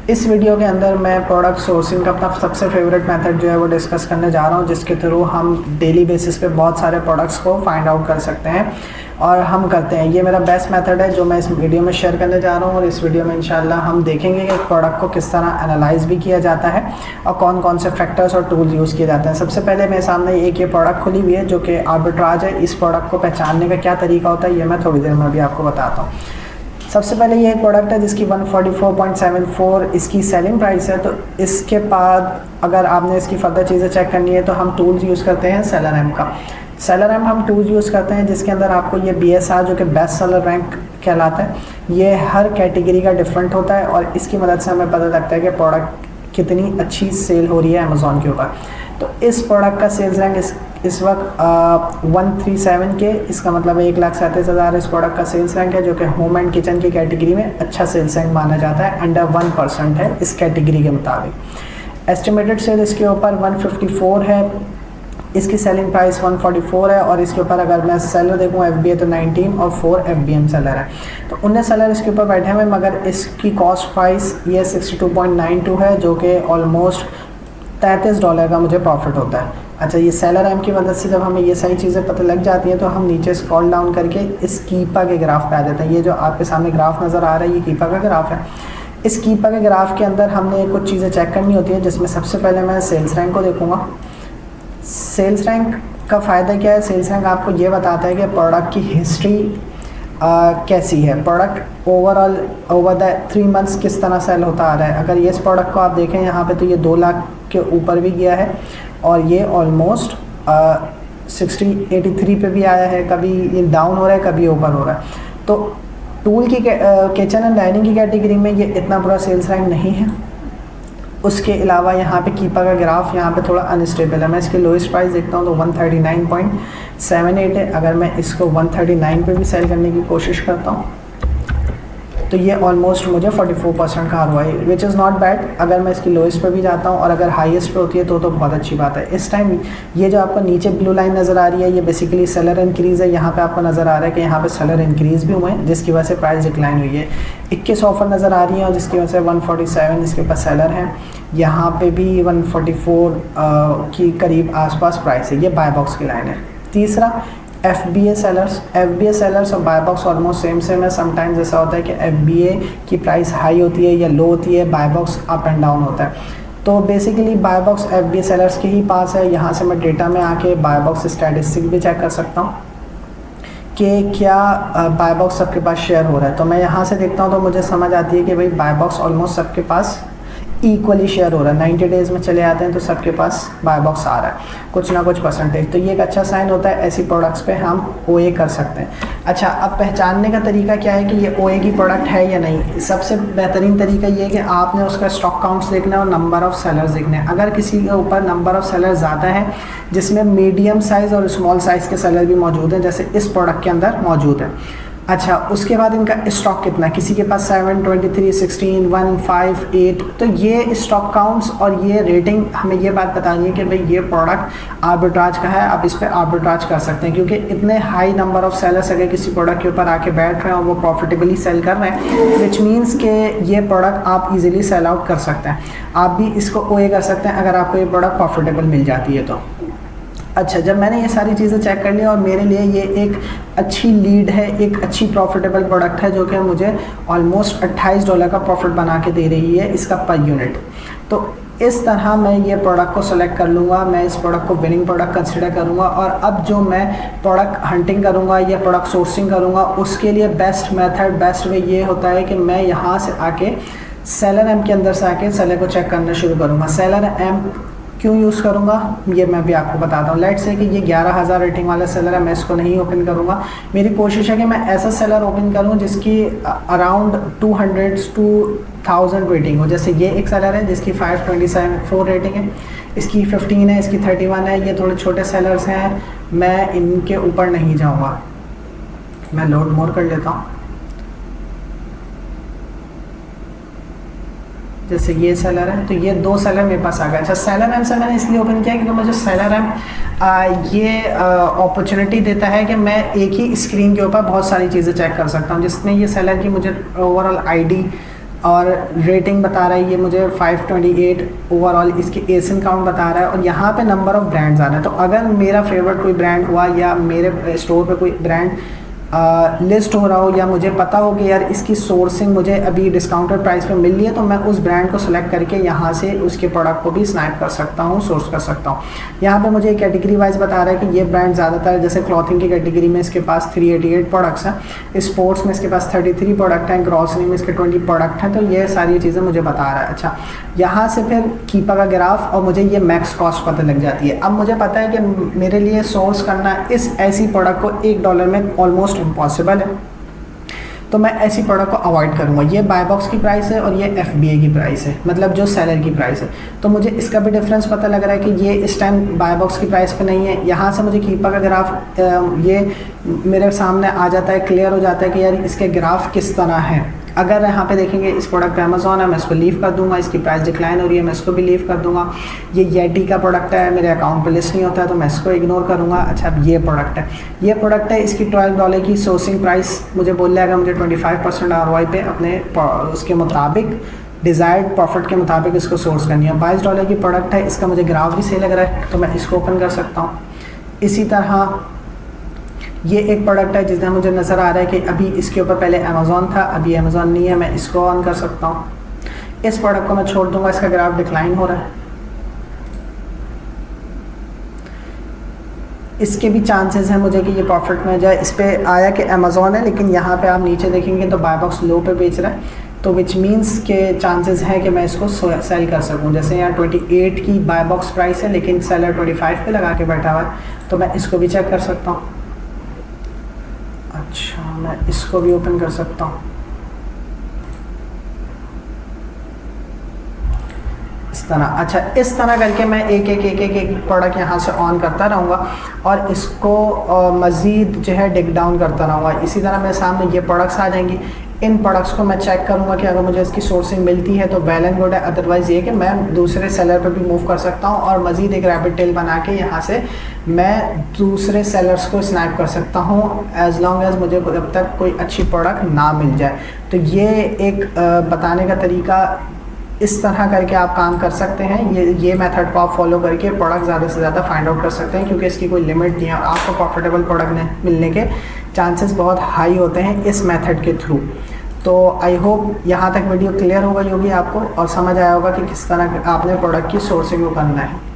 इस वीडियो के अंदर मैं प्रोडक्ट सोर्सिंग का अपना सबसे फेवरेट मेथड जो है वो डिस्कस करने जा रहा हूँ, जिसके थ्रू हम डेली बेसिस पे बहुत सारे प्रोडक्ट्स को फाइंड आउट कर सकते हैं और हम करते हैं। ये मेरा बेस्ट मेथड है जो मैं इस वीडियो में शेयर करने जा रहा हूँ और इस वीडियो में इंशाल्लाह हम देखेंगे कि एक प्रोडक्ट को किस तरह एनालाइज भी किया जाता है और कौन कौन से फैक्टर्स और टूल यूज़ किए जाते हैं। सबसे पहले मेरे सामने एक ये प्रोडक्ट खुली हुई है जो कि आर्बिट्राज है। इस प्रोडक्ट को पहचानने का क्या तरीका होता है ये मैं थोड़ी देर में भी आपको बताता हूँ। सबसे पहले ये एक प्रोडक्ट है जिसकी 144.74 इसकी सेलिंग प्राइस है। तो इसके बाद अगर आपने इसकी फर्दर चीज़ें चेक करनी है तो हम टूल्स यूज़ करते हैं सेलर का। सेलर हम टूल्स यूज़ करते हैं जिसके अंदर आपको ये BSR जो कि बेस्ट सेलर रैंक कहलाता है, ये हर कैटेगरी का डिफरेंट होता है और इसकी मदद से हमें पता लगता है कि प्रोडक्ट कितनी अच्छी सेल हो रही है अमेज़ॉन के ऊपर। तो इस प्रोडक्ट का सेल्स रैंक इस वक्त 137 के, इसका मतलब 1,37,000 इस प्रोडक्ट का सेल्स रैंक है, जो कि होम एंड किचन की कैटेगरी में अच्छा सेल्स रैंक माना जाता है। अंडर 1% है इस कैटेगरी के मुताबिक। एस्टिमेटेड सेल इसके ऊपर 154 है, इसकी सेलिंग प्राइस 144 है और इसके ऊपर अगर मैं सेलर देखूँ FBA तो 19 और 4 FBM सेलर है। तो 19 सेलर इसके ऊपर बैठे हुए, मगर इसकी कॉस्ट प्राइस ये 62.92 है, जो कि ऑलमोस्ट $33 का मुझे प्रॉफिट होता है। अच्छा, ये सेलर एम की मदद से जब हमें ये सारी चीज़ें पता लग जाती हैं तो हम नीचे स्क्रॉल डाउन करके इस कीपा के ग्राफ पे आ जाते हैं। ये जो आपके सामने ग्राफ नज़र आ रहा है ये कीपा का ग्राफ है। इस कीपा के ग्राफ के अंदर हमने कुछ चीज़ें चेक करनी होती है, जिसमें सबसे पहले मैं सेल्स रैंक को देखूँगा। सेल्स रैंक का फ़ायदा क्या है? सेल्स रैंक आपको ये बताता है कि प्रोडक्ट की हिस्ट्री कैसी है, product overall over the 3 months किस तरह सेल होता आ रहा है। अगर ये इस प्रोडक्ट को आप देखें यहाँ पे तो ये 2 लाख के ऊपर भी गया है और ये ऑलमोस्ट 83 पे भी आया है। कभी ये डाउन हो रहा है, कभी ऊपर हो रहा है। तो टूल की किचन एंड डाइनिंग की कैटेगरी में ये इतना बुरा सेल्स रैंक नहीं है। उसके अलावा यहाँ पे कीपा का ग्राफ यहाँ पे थोड़ा अनस्टेबल है। मैं इसकी लोएस्ट प्राइस देखता हूँ तो 139.78 है। अगर मैं इसको 139 पे भी सेल करने की कोशिश करता हूँ तो ये ऑलमोस्ट मुझे 44% का ROI, which is not bad. अगर मैं इसकी लोएस्ट पे भी जाता हूँ और अगर हाईएस्ट पे होती है तो बहुत अच्छी बात है। इस टाइम ये जो आपको नीचे ब्लू लाइन नज़र आ रही है ये बेसिकली सेलर इंक्रीज़ है। यहाँ पे आपको नज़र आ रहा है कि यहाँ पे सेलर इंक्रीज़ भी हुए हैं, जिसकी वजह से प्राइस डिक्लाइन हुई है। 21 ऑफर नज़र आ रही है और जिसकी वजह से 147 इसके पास सेलर हैं। यहाँ पे भी 144 की करीब आसपास प्राइस है। ये बाय बॉक्स की लाइन है। तीसरा FBA सेलर्स और बाय बॉक्स ऑलमोस्ट सेम है। समटाइम्स ऐसा होता है कि FBA की प्राइस हाई होती है या लो होती है, buy box up and down होता है। तो basically buy box FBA sellers के ही पास है। यहाँ से मैं डेटा में आके बाय बॉक्स स्टैटिस्टिक भी चेक कर सकता हूँ कि क्या बाय बॉक्स सबके पास शेयर हो रहा है। तो मैं यहाँ से देखता हूँ तो मुझे समझ आती है कि भाई बाय बॉक्स ऑलमोस्ट सबके पास इक्वली शेयर हो रहा है। 90 डेज़ में चले आते हैं तो सबके पास बाय बॉक्स आ रहा है कुछ ना कुछ परसेंटेज। तो ये एक अच्छा साइन होता है। ऐसी प्रोडक्ट्स पे हम OA कर सकते हैं। अच्छा, अब पहचानने का तरीका क्या है कि ये OA की प्रोडक्ट है या नहीं। सबसे बेहतरीन तरीका ये है कि आपने उसका स्टॉक काउंट्स देखना है और नंबर ऑफ़ सेलर्स देखने हैं। अगर किसी के ऊपर नंबर ऑफ़ सेलर ज़्यादा है, जिसमें मीडियम साइज़ और स्मॉल साइज़ के सेलर भी मौजूद हैं, जैसे इस प्रोडक्ट के अंदर मौजूद है। अच्छा, उसके बाद इनका स्टॉक कितना है, किसी के पास 7, 23, 16, 1, 5, 8। तो ये स्टॉक काउंट्स और ये रेटिंग हमें ये बात बतानी है कि भाई ये प्रोडक्ट आर्बिट्राज का है, आप इस पर आर्बिट्राज कर सकते हैं। क्योंकि इतने हाई नंबर ऑफ़ सेलर्स अगर किसी प्रोडक्ट के ऊपर आके बैठ रहे हैं और वो प्रॉफिटेबली सेल कर रहे हैं, विच मीन्स के ये प्रोडक्ट आप इजीली सेल आउट कर सकते हैं। आप भी इसको OA कर सकते हैं अगर आपको ये प्रोडक्ट प्रॉफिटेबल मिल जाती है तो। अच्छा, जब मैंने ये सारी चीज़ें चेक कर ली और मेरे लिए ये एक अच्छी लीड है, एक अच्छी प्रॉफिटेबल प्रोडक्ट है जो कि मुझे ऑलमोस्ट $28 का प्रॉफिट बना के दे रही है इसका पर यूनिट, तो इस तरह मैं ये प्रोडक्ट को सेलेक्ट कर लूँगा। मैं इस प्रोडक्ट को विनिंग प्रोडक्ट कंसिडर करूँगा और अब जो मैं प्रोडक्ट हंटिंग करूँगा या प्रोडक्ट सोर्सिंग करूँगा उसके लिए बेस्ट मेथड, बेस्ट वे ये होता है कि मैं यहाँ से आके सेलर एम के अंदर से आके सेलर को चेक करना शुरू करूँगा। सेलर एम क्यों यूज़ करूँगा ये मैं भी आपको बताता हूँ। लेट्स से कि ये 11,000 रेटिंग वाला सेलर है, मैं इसको नहीं ओपन करूँगा। मेरी कोशिश है कि मैं ऐसा सेलर ओपन करूँ जिसकी अराउंड 200 to 1000 रेटिंग हो। जैसे ये एक सेलर है जिसकी 524 रेटिंग है, इसकी 15 है, इसकी 31 है। ये थोड़े छोटे सेलर्स हैं, मैं इनके ऊपर नहीं जाऊँगा। मैं लोड मोर कर लेता हूँ। जैसे ये सेलर है तो ये 2 सेलर मेरे पास आ गया। अच्छा, सेलर एम से मैंने इसलिए ओपन किया क्योंकि मुझे सेलर एम ये अपॉर्चुनिटी देता है कि मैं एक ही स्क्रीन के ऊपर बहुत सारी चीज़ें चेक कर सकता हूँ। जिसमें ये सेलर की मुझे ओवरऑल आईडी और रेटिंग बता रहा है ये मुझे 528 ओवरऑल, इसके एसिन काउंट बता रहा है, और यहाँ पे नंबर ऑफ़ ब्रांड्स आ रहे हैं। तो अगर मेरा फेवरेट कोई ब्रांड हुआ या मेरे स्टोर पे कोई ब्रांड लिस्ट हो रहा हो, या मुझे पता हो कि यार इसकी सोर्सिंग मुझे अभी डिस्काउंटेड प्राइस पे मिल रही है, तो मैं उस ब्रांड को सिलेक्ट करके यहाँ से उसके प्रोडक्ट को भी स्नैप कर सकता हूँ, सोर्स कर सकता हूँ। यहाँ पे मुझे कैटेगरी वाइज बता रहा है कि ये ब्रांड ज़्यादातर, जैसे क्लॉथिंग की कैटेगरी में इसके पास 388 प्रोडक्ट्स हैं, स्पोर्ट्स में इसके पास 33 प्रोडक्ट हैं, ग्रॉसरी में इसके 20 प्रोडक्ट हैं। तो ये सारी चीज़ें मुझे बता रहा है। अच्छा, यहाँ से फिर कीपा का ग्राफ और मुझे ये मैक्स कॉस्ट पता लग जाती है। अब मुझे पता है कि मेरे लिए सोर्स करना इस ऐसी प्रोडक्ट को $1 में ऑलमोस्ट इम्पॉसिबल है, तो मैं ऐसी प्रोडक्ट को अवॉइड करूंगा। ये बाय बॉक्स की प्राइस है और ये FBA की प्राइस है, मतलब जो सेलर की प्राइस है। तो मुझे इसका भी डिफरेंस पता लग रहा है कि ये इस टाइम बाय बॉक्स की प्राइस पे नहीं है। यहाँ से मुझे कीपा का ग्राफ ये मेरे सामने आ जाता है, क्लियर हो जाता है कि यार इसके ग्राफ किस तरह है। अगर यहाँ पे देखेंगे इस प्रोडक्ट पे अमेजोन है, मैं इसको लीव कर दूंगा, इसकी प्राइस डिक्लाइन हो रही है, मैं इसको भी लीव कर दूंगा। ये येटी का प्रोडक्ट है, मेरे अकाउंट पे लिस्ट नहीं होता है, तो मैं इसको इग्नोर करूँगा। अच्छा, अब ये प्रोडक्ट है, इसकी $12 की सोर्सिंग प्राइस मुझे बोल रहा है, मुझे 25% ROI पे अपने उसके मुताबिक डिज़ायर्ड प्रॉफिट के मुताबिक इसको सोर्स करनी है। $22 की प्रोडक्ट है, इसका मुझे ग्राफ भी सही लग रहा है, तो मैं इसको ओपन कर सकता हूँ। इसी तरह ये एक प्रोडक्ट है जिसमें मुझे नज़र आ रहा है कि अभी इसके ऊपर पहले अमेज़ॉन था, अभी अमेज़ॉन नहीं है, मैं इसको ऑन कर सकता हूँ। इस प्रोडक्ट को मैं छोड़ दूंगा, इसका ग्राफ डिक्लाइन हो रहा है। इसके भी चांसेस हैं मुझे कि ये प्रॉफिट में जाए। इस पर आया कि अमेज़ॉन है, लेकिन यहाँ पे आप नीचे देखेंगे तो बाय बॉक्स लो पे बेच रहा है, तो विच मीन्स के चांसेस हैं कि मैं इसको सेल कर सकूं। जैसे यहाँ 28 की बाय बॉक्स प्राइस है, लेकिन सेलर 25 पे लगा के बैठा हुआ है, तो मैं इसको भी चेक कर सकता हूँ। अच्छा, मैं इसको भी ओपन कर सकता हूँ इस तरह। अच्छा, इस तरह करके मैं एक प्रोडक्ट यहाँ से ऑन करता रहूँगा और इसको मज़ीद जो है डिग डाउन करता रहूँगा। इसी तरह मेरे सामने ये प्रोडक्ट्स आ जाएंगी। इन प्रोडक्ट्स को मैं चेक करूँगा कि अगर मुझे इसकी सोर्सिंग मिलती है तो वेल एंड गुड है, अदरवाइज़ ये कि मैं दूसरे सेलर पर भी मूव कर सकता हूँ और मज़ीद एक रैबिट टेल बना के यहाँ से मैं दूसरे सेलर्स को स्नैप कर सकता हूँ, एज़ लॉन्ग एज़ मुझे जब तक कोई अच्छी प्रोडक्ट ना मिल जाए। तो ये एक बताने का तरीका, इस तरह करके आप काम कर सकते हैं। ये मेथड को आप फॉलो करके प्रोडक्ट ज़्यादा से ज़्यादा फाइंड आउट कर सकते हैं, क्योंकि इसकी कोई लिमिट नहीं है और आपको प्रॉफिटेबल प्रोडक्ट मिलने के चांसेस बहुत हाई होते हैं इस मेथड के थ्रू। तो आई होप यहाँ तक वीडियो क्लियर हो गई होगी आपको और समझ आया होगा कि किस तरह आपने प्रोडक्ट की सोर्सिंग को करना है।